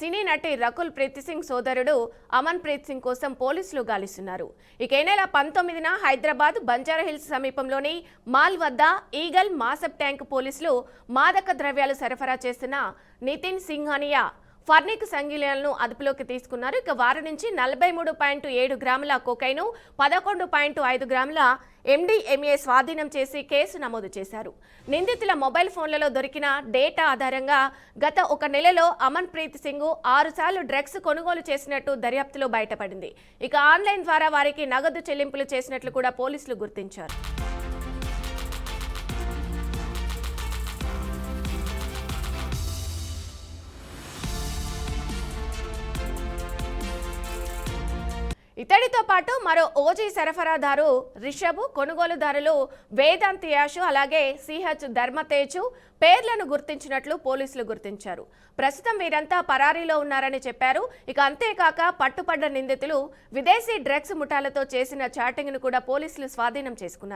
సినీ నటి రకుల్ ప్రీత్ సింగ్ సోదరుడు అమన్ ప్రీత్ సింగ్ కోసం పోలీసులు గాలిస్తున్నారు. ఈ నెల 19న హైదరాబాద్ బంజారాహిల్స్ సమీపంలోని మాల్ వద్ద ఈగల్ మాసబ్ ట్యాంక్ పోలీసులు మాదక ద్రవ్యాలు సరఫరా చేస్తున్న నితిన్ సింఘానియా ఫర్నిక్ సంగిలీలను అదుపులోకి తీసుకున్నారు. వారి నుంచి 43.7 గ్రాముల కోకైన్, 11.5 గ్రాముల MDMA స్వాధీనం చేసి కేసు నమోదు చేశారు. నిందితుల మొబైల్ ఫోన్లలో దొరికిన డేటా ఆధారంగా గత 1 నెలలో అమన్ ప్రీత్ సింగ్ 6 సార్లు డ్రగ్స్ కొనుగోలు చేసినట్టు దర్యాప్తులో బయటపడింది. ఆన్లైన్ ద్వారా వారికి నగదు చెల్లింపులు చేసినట్లు కూడా పోలీసులు గుర్తించారు. ఇతడితో పాటు మరో ఓజీ సరఫరాదారు రిషబ్, కొనుగోలుదారులు వేదాంత్ యాషు, అలాగే సిహెచ్ ధర్మతేజు పేర్లను గుర్తించినట్లు పోలీసులు గుర్తించారు. ప్రస్తుతం వీరంతా పరారీలో ఉన్నారని చెప్పారు. అంతేకాక పట్టుపడ్డ నిందితులు విదేశీ డ్రగ్స్ ముఠాలతో చేసిన చాటింగ్ను కూడా పోలీసులు స్వాధీనం చేసుకున్నారు.